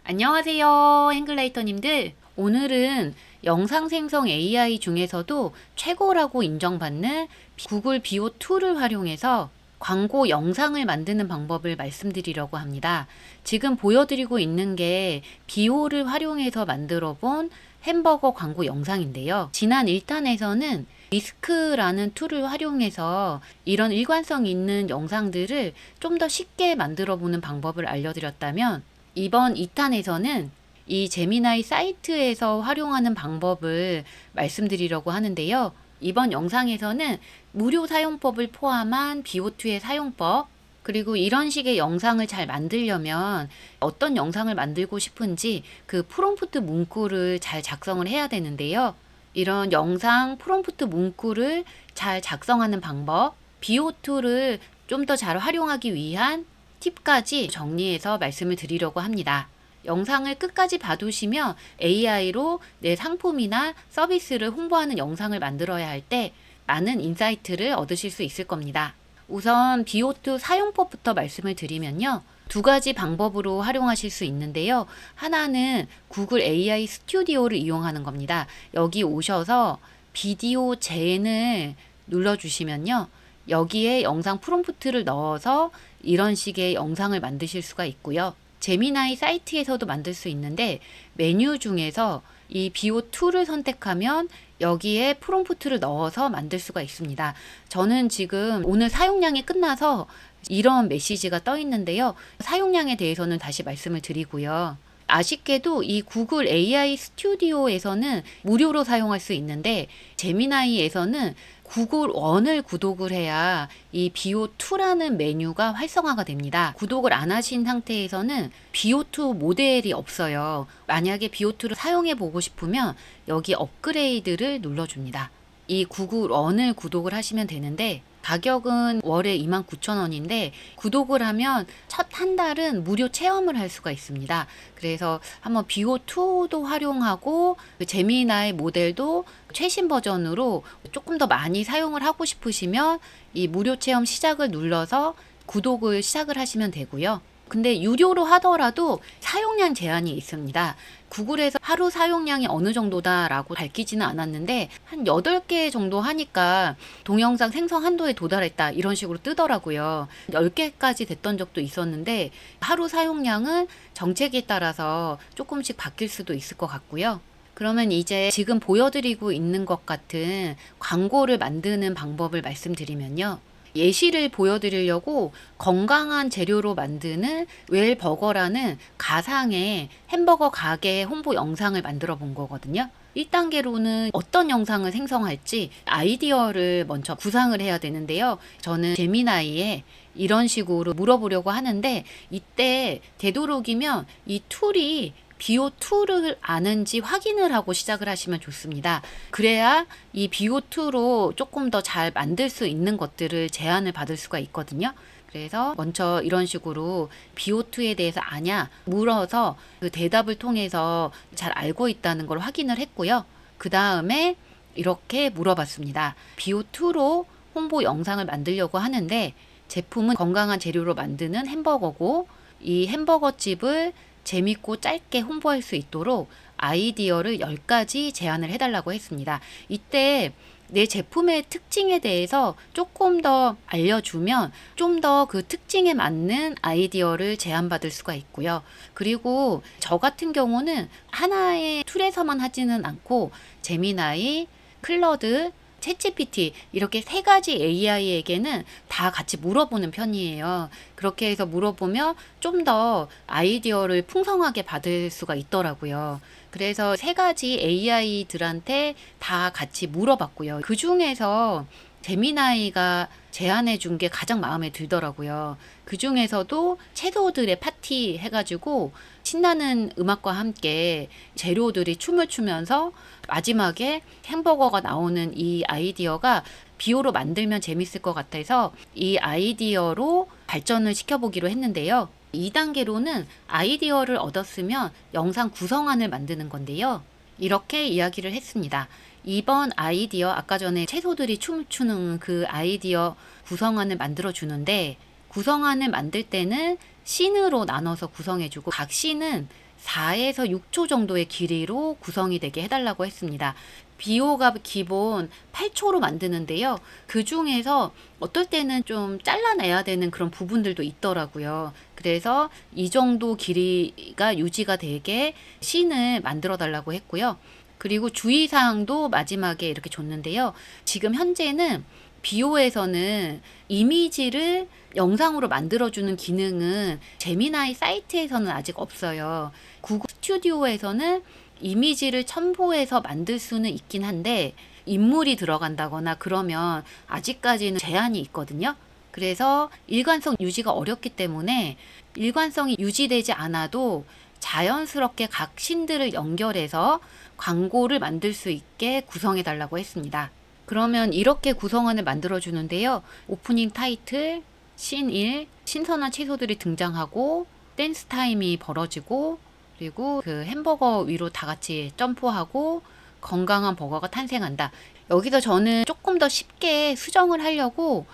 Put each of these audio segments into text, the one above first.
안녕하세요, 행글라이터님들. 오늘은 영상 생성 AI 중에서도 최고라고 인정받는 구글 비오2를 활용해서 광고 영상을 만드는 방법을 말씀드리려고 합니다. 지금 보여드리고 있는 게 비오를 활용해서 만들어 본 햄버거 광고 영상인데요. 지난 1탄에서는 위스크라는 툴을 활용해서 이런 일관성 있는 영상들을 좀 더 쉽게 만들어 보는 방법을 알려드렸다면, 이번 2탄에서는 이 제미나이 사이트에서 활용하는 방법을 말씀드리려고 하는데요. 이번 영상에서는 무료 사용법을 포함한 비오2의 사용법, 그리고 이런 식의 영상을 잘 만들려면 어떤 영상을 만들고 싶은지 그 프롬프트 문구를 잘 작성을 해야 되는데요. 이런 영상 프롬프트 문구를 잘 작성하는 방법, 비오2를 좀 더 잘 활용하기 위한 팁까지 정리해서 말씀을 드리려고 합니다. 영상을 끝까지 봐두시면 AI로 내 상품이나 서비스를 홍보하는 영상을 만들어야 할 때 많은 인사이트를 얻으실 수 있을 겁니다. 우선 비오2 사용법부터 말씀을 드리면요. 두 가지 방법으로 활용하실 수 있는데요. 하나는 구글 AI 스튜디오를 이용하는 겁니다. 여기 오셔서 비디오 젠을 눌러주시면요. 여기에 영상 프롬프트를 넣어서 이런 식의 영상을 만드실 수가 있고요. 제미나이 사이트에서도 만들 수 있는데 메뉴 중에서 이 비오2를 선택하면 여기에 프롬프트를 넣어서 만들 수가 있습니다. 저는 지금 오늘 사용량이 끝나서 이런 메시지가 떠 있는데요. 사용량에 대해서는 다시 말씀을 드리고요. 아쉽게도 이 구글 AI 스튜디오에서는 무료로 사용할 수 있는데 제미나이에서는 구글 원을 구독을 해야 이 비오2라는 메뉴가 활성화가 됩니다. 구독을 안 하신 상태에서는 비오2 모델이 없어요. 만약에 비오2를 사용해 보고 싶으면 여기 업그레이드를 눌러줍니다. 이 구글 원을 구독을 하시면 되는데 가격은 월에 29,000원인데 구독을 하면 첫 한 달은 무료 체험을 할 수가 있습니다. 그래서 한번 비오2도 활용하고 제미나이 모델도 최신 버전으로 조금 더 많이 사용을 하고 싶으시면 이 무료 체험 시작을 눌러서 구독을 시작을 하시면 되고요. 근데 유료로 하더라도 사용량 제한이 있습니다. 구글에서 하루 사용량이 어느 정도다라고 밝히지는 않았는데 한 8개 정도 하니까 동영상 생성 한도에 도달했다 이런 식으로 뜨더라고요. 10개까지 됐던 적도 있었는데 하루 사용량은 정책에 따라서 조금씩 바뀔 수도 있을 것 같고요. 그러면 이제 지금 보여드리고 있는 것 같은 광고를 만드는 방법을 말씀드리면요. 예시를 보여드리려고 건강한 재료로 만드는 웰버거라는 가상의 햄버거 가게 홍보 영상을 만들어 본 거거든요. 1단계로는 어떤 영상을 생성할지 아이디어를 먼저 구상을 해야 되는데요. 저는 제미나이에 이런 식으로 물어보려고 하는데 이때 되도록이면 이 툴이 비오2를 아는지 확인을 하고 시작을 하시면 좋습니다. 그래야 이 비오2로 조금 더 잘 만들 수 있는 것들을 제안을 받을 수가 있거든요. 그래서 먼저 이런 식으로 비오2에 대해서 아냐 물어서 그 대답을 통해서 잘 알고 있다는 걸 확인을 했고요. 그 다음에 이렇게 물어봤습니다. 비오2로 홍보 영상을 만들려고 하는데 제품은 건강한 재료로 만드는 햄버거고 이 햄버거집을 재밌고 짧게 홍보할 수 있도록 아이디어를 10가지 제안을 해달라고 했습니다. 이때 내 제품의 특징에 대해서 조금 더 알려주면 좀 더 그 특징에 맞는 아이디어를 제안받을 수가 있고요. 그리고 저 같은 경우는 하나의 툴에서만 하지는 않고 제미나이, 클러드, 챗GPT 이렇게 3가지 AI에게는 다 같이 물어보는 편이에요. 그렇게 해서 물어보면 좀 더 아이디어를 풍성하게 받을 수가 있더라고요. 그래서 3가지 AI들한테 다 같이 물어봤고요. 그 중에서 제미나이가 제안해 준 게 가장 마음에 들더라고요. 그 중에서도 채소들의 파티 해가지고 신나는 음악과 함께 재료들이 춤을 추면서 마지막에 햄버거가 나오는 이 아이디어가 비오로 만들면 재밌을 것 같아서 이 아이디어로 발전을 시켜보기로 했는데요. 2단계로는 아이디어를 얻었으면 영상 구성안을 만드는 건데요. 이렇게 이야기를 했습니다. 이번 아이디어, 아까 전에 채소들이 춤을 추는 그 아이디어 구성안을 만들어 주는데, 구성안을 만들 때는 씬으로 나눠서 구성해 주고 각 씬은 4에서 6초 정도의 길이로 구성이 되게 해달라고 했습니다. 비호가 기본 8초로 만드는데요. 그 중에서 어떨 때는 좀 잘라내야 되는 그런 부분들도 있더라고요. 그래서 이 정도 길이가 유지가 되게 씬을 만들어 달라고 했고요. 그리고 주의사항도 마지막에 이렇게 줬는데요. 지금 현재는 비오에서는 이미지를 영상으로 만들어주는 기능은 제미나이 사이트에서는 아직 없어요. 구글 스튜디오에서는 이미지를 첨부해서 만들 수는 있긴 한데 인물이 들어간다거나 그러면 아직까지는 제한이 있거든요. 그래서 일관성 유지가 어렵기 때문에 일관성이 유지되지 않아도 자연스럽게 각 씬들을 연결해서 광고를 만들 수 있게 구성해 달라고 했습니다. 그러면 이렇게 구성안을 만들어 주는데요. 오프닝 타이틀, 씬 1, 신선한 채소들이 등장하고 댄스 타임이 벌어지고 그리고 그 햄버거 위로 다 같이 점프하고 건강한 버거가 탄생한다. 여기서 저는 조금 더 쉽게 수정을 하려고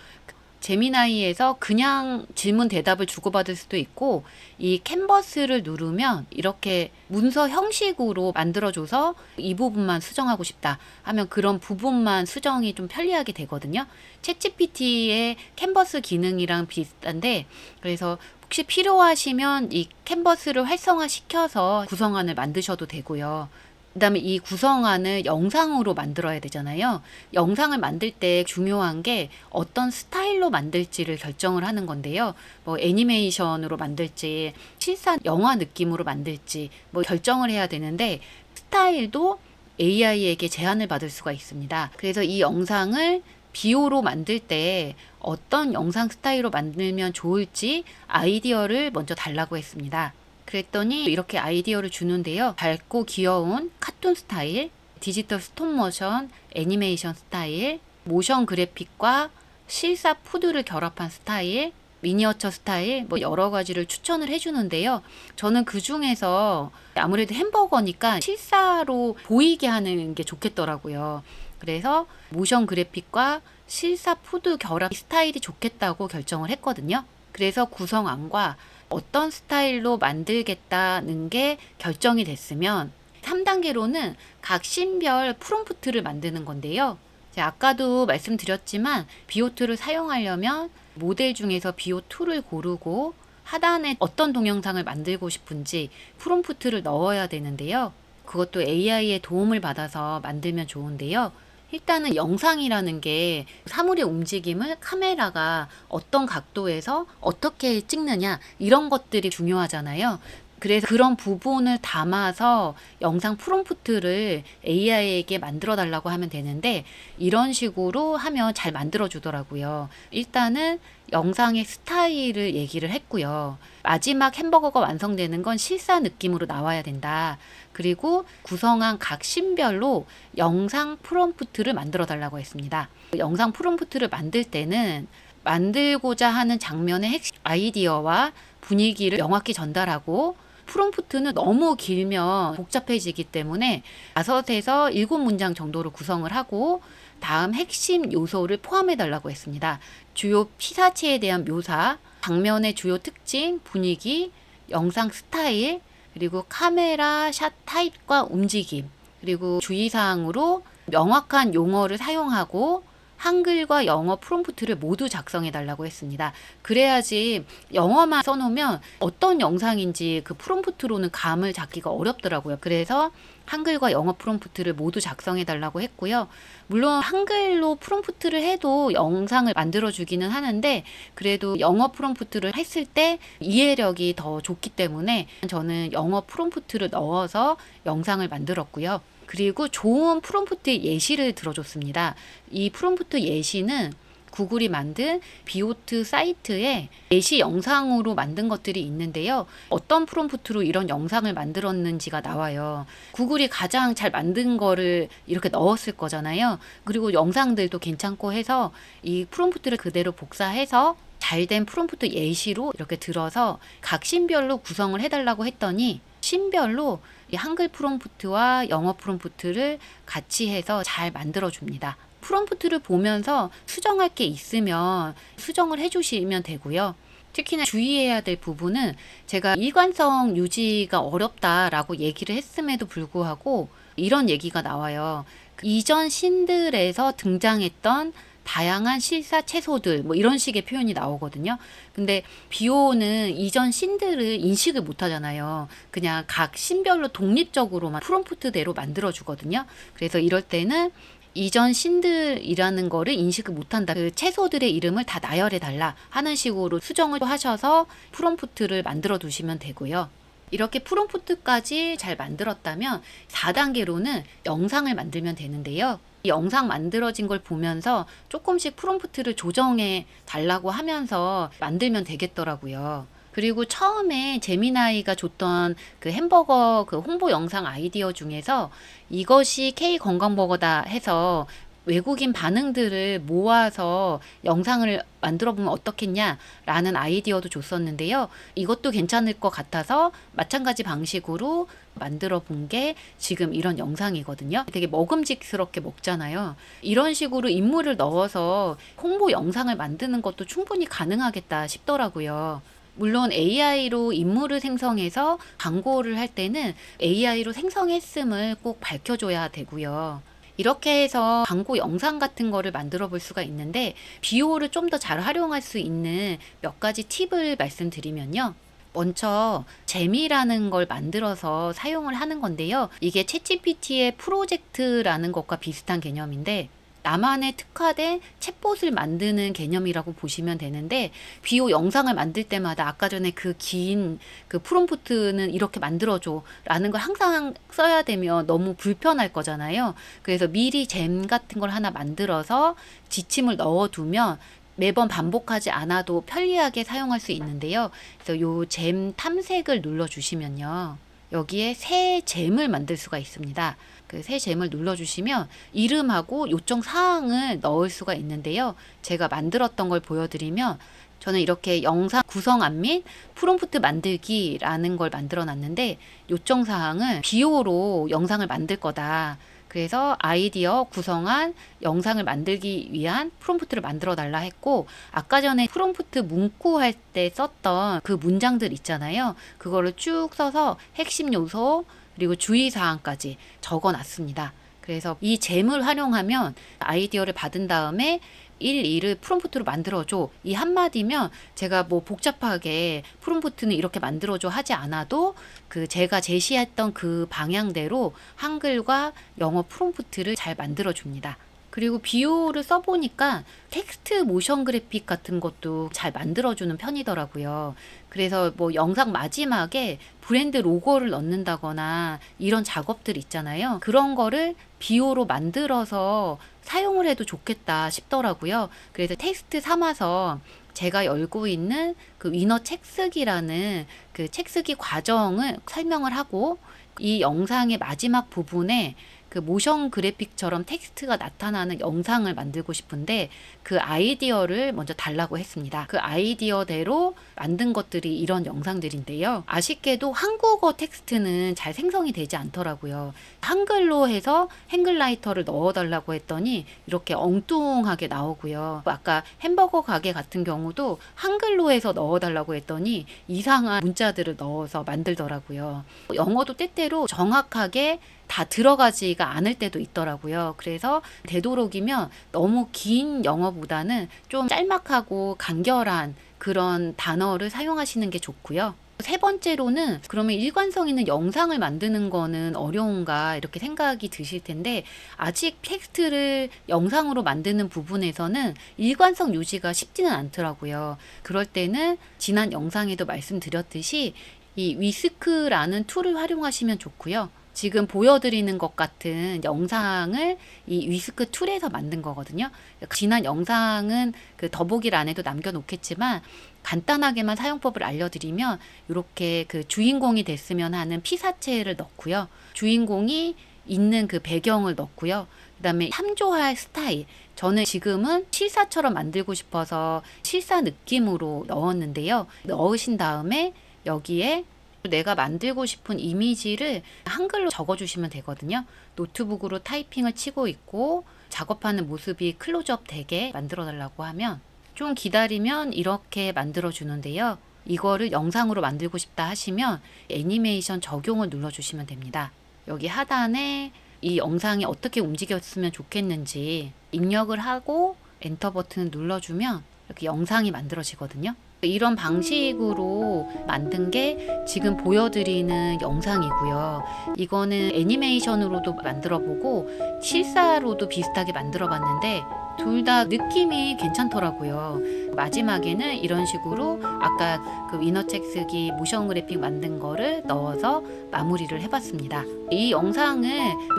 제미나이에서 그냥 질문 대답을 주고받을 수도 있고 이 캔버스를 누르면 이렇게 문서 형식으로 만들어줘서 이 부분만 수정하고 싶다 하면 그런 부분만 수정이 좀 편리하게 되거든요. 챗GPT의 캔버스 기능이랑 비슷한데 그래서 혹시 필요하시면 이 캔버스를 활성화시켜서 구성안을 만드셔도 되고요. 그 다음에 이 구성안을 영상으로 만들어야 되잖아요. 영상을 만들 때 중요한 게 어떤 스타일로 만들지를 결정을 하는 건데요. 뭐 애니메이션으로 만들지, 실사 영화 느낌으로 만들지 뭐 결정을 해야 되는데 스타일도 AI에게 제한을 받을 수가 있습니다. 그래서 이 영상을 비오로 만들 때 어떤 영상 스타일로 만들면 좋을지 아이디어를 먼저 달라고 했습니다. 그랬더니 이렇게 아이디어를 주는데요. 밝고 귀여운 카툰 스타일, 디지털 스톱모션, 애니메이션 스타일, 모션 그래픽과 실사 푸드를 결합한 스타일, 미니어처 스타일 뭐 여러 가지를 추천을 해주는데요. 저는 그 중에서 아무래도 햄버거니까 실사로 보이게 하는 게 좋겠더라고요. 그래서 모션 그래픽과 실사 푸드 결합 스타일이 좋겠다고 결정을 했거든요. 그래서 구성안과 어떤 스타일로 만들겠다는 게 결정이 됐으면 3단계로는 각 씬별 프롬프트를 만드는 건데요. 아까도 말씀드렸지만 비오2를 사용하려면 모델 중에서 비오2를 고르고 하단에 어떤 동영상을 만들고 싶은지 프롬프트를 넣어야 되는데요. 그것도 AI의 도움을 받아서 만들면 좋은데요. 일단은 영상이라는 게 사물의 움직임을 카메라가 어떤 각도에서 어떻게 찍느냐 이런 것들이 중요하잖아요. 그래서 그런 부분을 담아서 영상 프롬프트를 AI에게 만들어 달라고 하면 되는데 이런 식으로 하면 잘 만들어 주더라고요. 일단은 영상의 스타일을 얘기를 했고요. 마지막 햄버거가 완성되는 건 실사 느낌으로 나와야 된다. 그리고 구성한 각 씬별로 영상 프롬프트를 만들어 달라고 했습니다. 영상 프롬프트를 만들 때는 만들고자 하는 장면의 핵심 아이디어와 분위기를 명확히 전달하고 프롬프트는 너무 길면 복잡해지기 때문에 5에서 7문장 정도로 구성을 하고 다음 핵심 요소를 포함해 달라고 했습니다. 주요 피사체에 대한 묘사, 장면의 주요 특징, 분위기, 영상 스타일, 그리고 카메라 샷 타입과 움직임, 그리고 주의사항으로 명확한 용어를 사용하고 한글과 영어 프롬프트를 모두 작성해 달라고 했습니다. 그래야지 영어만 써놓으면 어떤 영상인지 그 프롬프트로는 감을 잡기가 어렵더라고요. 그래서 한글과 영어 프롬프트를 모두 작성해 달라고 했고요. 물론 한글로 프롬프트를 해도 영상을 만들어 주기는 하는데 그래도 영어 프롬프트를 했을 때 이해력이 더 좋기 때문에 저는 영어 프롬프트를 넣어서 영상을 만들었고요. 그리고 좋은 프롬프트 예시를 들어줬습니다. 이 프롬프트 예시는 구글이 만든 비오트 사이트에 예시 영상으로 만든 것들이 있는데요. 어떤 프롬프트로 이런 영상을 만들었는지가 나와요. 구글이 가장 잘 만든 거를 이렇게 넣었을 거잖아요. 그리고 영상들도 괜찮고 해서 이 프롬프트를 그대로 복사해서 잘된 프롬프트 예시로 이렇게 들어서 각 씬별로 구성을 해달라고 했더니 씬별로 이 한글 프롬프트와 영어 프롬프트를 같이 해서 잘 만들어 줍니다. 프롬프트를 보면서 수정할 게 있으면 수정을 해주시면 되고요. 특히나 주의해야 될 부분은 제가 일관성 유지가 어렵다라고 얘기를 했음에도 불구하고 이런 얘기가 나와요. 그 이전 신들에서 등장했던 다양한 실사 채소들 뭐 이런 식의 표현이 나오거든요. 근데 비오는 이전 신들을 인식을 못 하잖아요. 그냥 각 신별로 독립적으로만 프롬프트대로 만들어 주거든요. 그래서 이럴 때는 이전 신들이라는 거를 인식을 못한다. 그 채소들의 이름을 다 나열해 달라 하는 식으로 수정을 하셔서 프롬프트를 만들어 두시면 되고요. 이렇게 프롬프트까지 잘 만들었다면 4단계로는 영상을 만들면 되는데요. 이 영상 만들어진 걸 보면서 조금씩 프롬프트를 조정해 달라고 하면서 만들면 되겠더라고요. 그리고 처음에 제미나이가 줬던 그 햄버거 그 홍보 영상 아이디어 중에서 이것이 K 건강버거다 해서 외국인 반응들을 모아서 영상을 만들어 보면 어떻겠냐라는 아이디어도 줬었는데요. 이것도 괜찮을 것 같아서 마찬가지 방식으로 만들어 본 게 지금 이런 영상이거든요. 되게 먹음직스럽게 먹잖아요. 이런 식으로 인물을 넣어서 홍보 영상을 만드는 것도 충분히 가능하겠다 싶더라고요. 물론 AI로 인물을 생성해서 광고를 할 때는 AI로 생성했음을 꼭 밝혀줘야 되고요. 이렇게 해서 광고 영상 같은 거를 만들어 볼 수가 있는데 비오를 좀 더 잘 활용할 수 있는 몇 가지 팁을 말씀드리면요. 먼저 재미라는 걸 만들어서 사용을 하는 건데요. 이게 챗GPT의 프로젝트라는 것과 비슷한 개념인데 나만의 특화된 챗봇을 만드는 개념이라고 보시면 되는데 비오 영상을 만들 때마다 아까 전에 그 긴 그 프롬프트는 이렇게 만들어줘 라는 걸 항상 써야 되면 너무 불편할 거잖아요. 그래서 미리 잼 같은 걸 하나 만들어서 지침을 넣어두면 매번 반복하지 않아도 편리하게 사용할 수 있는데요. 그래서 요 잼 탐색을 눌러주시면요. 여기에 새 잼을 만들 수가 있습니다. 그 새 잼을 눌러주시면 이름하고 요청 사항을 넣을 수가 있는데요. 제가 만들었던 걸 보여드리면 저는 이렇게 영상 구성안 및 프롬프트 만들기라는 걸 만들어 놨는데 요청 사항을 비오로 영상을 만들 거다. 그래서 아이디어 구성한 영상을 만들기 위한 프롬프트를 만들어 달라 했고 아까 전에 프롬프트 문구 할 때 썼던 그 문장들 있잖아요. 그거를 쭉 써서 핵심 요소 그리고 주의사항까지 적어 놨습니다. 그래서 이 잼을 활용하면 아이디어를 받은 다음에 1을 프롬프트로 만들어줘 이 한마디면 제가 뭐 복잡하게 프롬프트는 이렇게 만들어줘 하지 않아도 그 제가 제시했던 그 방향대로 한글과 영어 프롬프트를 잘 만들어 줍니다. 그리고 비오를 써보니까 텍스트 모션 그래픽 같은 것도 잘 만들어주는 편이더라고요. 그래서 뭐 영상 마지막에 브랜드 로고를 넣는다거나 이런 작업들 있잖아요. 그런 거를 비오로 만들어서 사용을 해도 좋겠다 싶더라고요. 그래서 텍스트 삼아서 제가 열고 있는 그 위너 책쓰기라는 그 책쓰기 과정을 설명을 하고 이 영상의 마지막 부분에 그 모션 그래픽처럼 텍스트가 나타나는 영상을 만들고 싶은데 그 아이디어를 먼저 달라고 했습니다. 그 아이디어대로 만든 것들이 이런 영상들인데요. 아쉽게도 한국어 텍스트는 잘 생성이 되지 않더라고요. 한글로 해서 한글라이터를 넣어달라고 했더니 이렇게 엉뚱하게 나오고요. 아까 햄버거 가게 같은 경우도 한글로 해서 넣어달라고 했더니 이상한 문자들을 넣어서 만들더라고요. 영어도 때때로 정확하게 다 들어가지가 않을 때도 있더라고요. 그래서 되도록이면 너무 긴 영어보다는 좀 짤막하고 간결한 그런 단어를 사용하시는 게 좋고요. 세 번째로는 그러면 일관성 있는 영상을 만드는 거는 어려운가 이렇게 생각이 드실 텐데 아직 텍스트를 영상으로 만드는 부분에서는 일관성 유지가 쉽지는 않더라고요. 그럴 때는 지난 영상에도 말씀드렸듯이 이 위스크라는 툴을 활용하시면 좋고요. 지금 보여드리는 것 같은 영상을 이 위스크 툴에서 만든 거거든요. 지난 영상은 그 더보기란에도 남겨놓겠지만 간단하게만 사용법을 알려드리면 이렇게 그 주인공이 됐으면 하는 피사체를 넣고요. 주인공이 있는 그 배경을 넣고요. 그 다음에 참조할 스타일. 저는 지금은 실사처럼 만들고 싶어서 실사 느낌으로 넣었는데요. 넣으신 다음에 여기에 내가 만들고 싶은 이미지를 한글로 적어주시면 되거든요. 노트북으로 타이핑을 치고 있고 작업하는 모습이 클로즈업 되게 만들어 달라고 하면 좀 기다리면 이렇게 만들어 주는데요. 이거를 영상으로 만들고 싶다 하시면 애니메이션 적용을 눌러주시면 됩니다. 여기 하단에 이 영상이 어떻게 움직였으면 좋겠는지 입력을 하고 엔터 버튼을 눌러주면 이렇게 영상이 만들어지거든요. 이런 방식으로 만든 게 지금 보여드리는 영상이고요. 이거는 애니메이션으로도 만들어 보고 실사로도 비슷하게 만들어 봤는데 둘 다 느낌이 괜찮더라고요. 마지막에는 이런 식으로 아까 그 위너책쓰기 모션 그래픽 만든 거를 넣어서 마무리를 해봤습니다. 이 영상을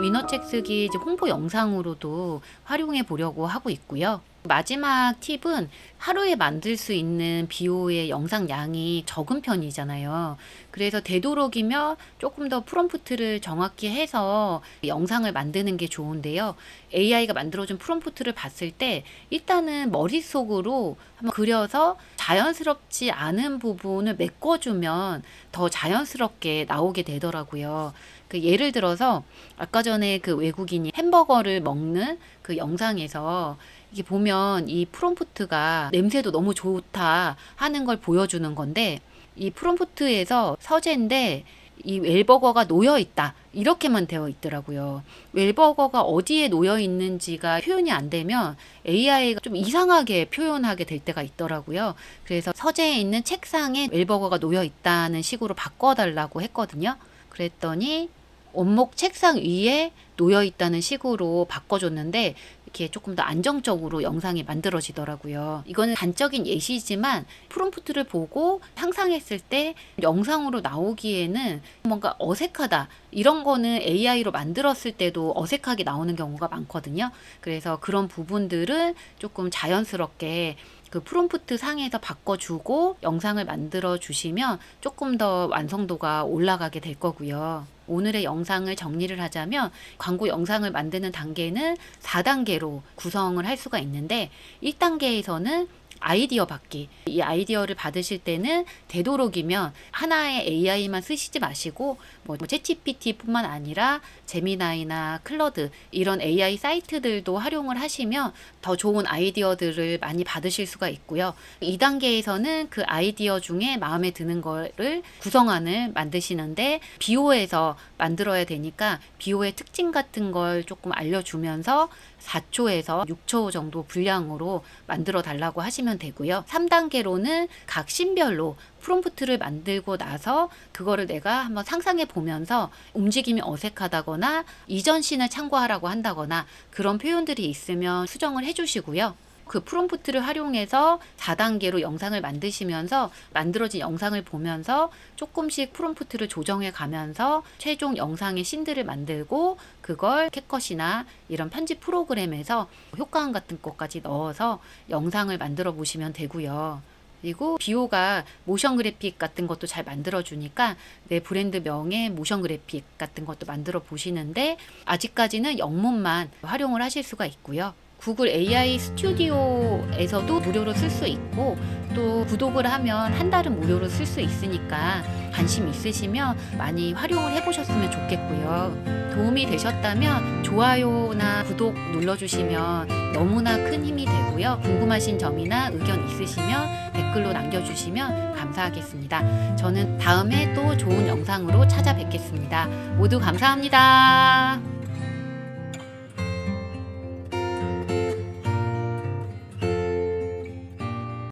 위너책쓰기 홍보 영상으로도 활용해 보려고 하고 있고요. 마지막 팁은 하루에 만들 수 있는 비오의 영상량이 적은 편이잖아요. 그래서 되도록이면 조금 더 프롬프트를 정확히 해서 영상을 만드는 게 좋은데요. AI가 만들어준 프롬프트를 봤을 때 일단은 머릿속으로 한번 그려서 자연스럽지 않은 부분을 메꿔주면 더 자연스럽게 나오게 되더라고요. 그 예를 들어서 아까 전에 그 외국인이 햄버거를 먹는 그 영상에서 이게 보면 이 프롬프트가 냄새도 너무 좋다 하는 걸 보여주는 건데 이 프롬프트에서 서재인데 이 웰버거가 놓여 있다 이렇게만 되어 있더라고요. 웰버거가 어디에 놓여 있는지가 표현이 안 되면 AI가 좀 이상하게 표현하게 될 때가 있더라고요. 그래서 서재에 있는 책상에 웰버거가 놓여 있다는 식으로 바꿔달라고 했거든요. 그랬더니 원목 책상 위에 놓여 있다는 식으로 바꿔줬는데 이렇게 조금 더 안정적으로 영상이 만들어지더라고요. 이거는 단적인 예시지만 프롬프트를 보고 상상했을 때 영상으로 나오기에는 뭔가 어색하다 이런 거는 AI로 만들었을 때도 어색하게 나오는 경우가 많거든요. 그래서 그런 부분들은 조금 자연스럽게 그 프롬프트 상에서 바꿔주고 영상을 만들어 주시면 조금 더 완성도가 올라가게 될 거고요. 오늘의 영상을 정리를 하자면 광고 영상을 만드는 단계는 4단계로 구성을 할 수가 있는데 1단계에서는 아이디어 받기. 이 아이디어를 받으실 때는 되도록이면 하나의 AI만 쓰시지 마시고 뭐 챗GPT뿐만 아니라 제미나이나 클러드 이런 AI 사이트들도 활용을 하시면 더 좋은 아이디어들을 많이 받으실 수가 있고요. 2단계에서는 그 아이디어 중에 마음에 드는 거를 구성안을 만드시는데 비오에서 만들어야 되니까 비오의 특징 같은 걸 조금 알려주면서 4초에서 6초 정도 분량으로 만들어 달라고 하시면 되고요. 3단계로는 각 씬별로 프롬프트를 만들고 나서 그거를 내가 한번 상상해 보면서 움직임이 어색하다거나 이전 씬을 참고하라고 한다거나 그런 표현들이 있으면 수정을 해 주시고요. 그 프롬프트를 활용해서 4단계로 영상을 만드시면서 만들어진 영상을 보면서 조금씩 프롬프트를 조정해 가면서 최종 영상의 씬들을 만들고 그걸 캡컷이나 이런 편집 프로그램에서 효과음 같은 것까지 넣어서 영상을 만들어 보시면 되고요. 그리고 비오가 모션 그래픽 같은 것도 잘 만들어 주니까 내 브랜드 명의 모션 그래픽 같은 것도 만들어 보시는데 아직까지는 영문만 활용을 하실 수가 있고요. 구글 AI 스튜디오에서도 무료로 쓸 수 있고 또 구독을 하면 한 달은 무료로 쓸 수 있으니까 관심 있으시면 많이 활용을 해보셨으면 좋겠고요. 도움이 되셨다면 좋아요나 구독 눌러주시면 너무나 큰 힘이 되고요. 궁금하신 점이나 의견 있으시면 댓글로 남겨주시면 감사하겠습니다. 저는 다음에 또 좋은 영상으로 찾아뵙겠습니다. 모두 감사합니다.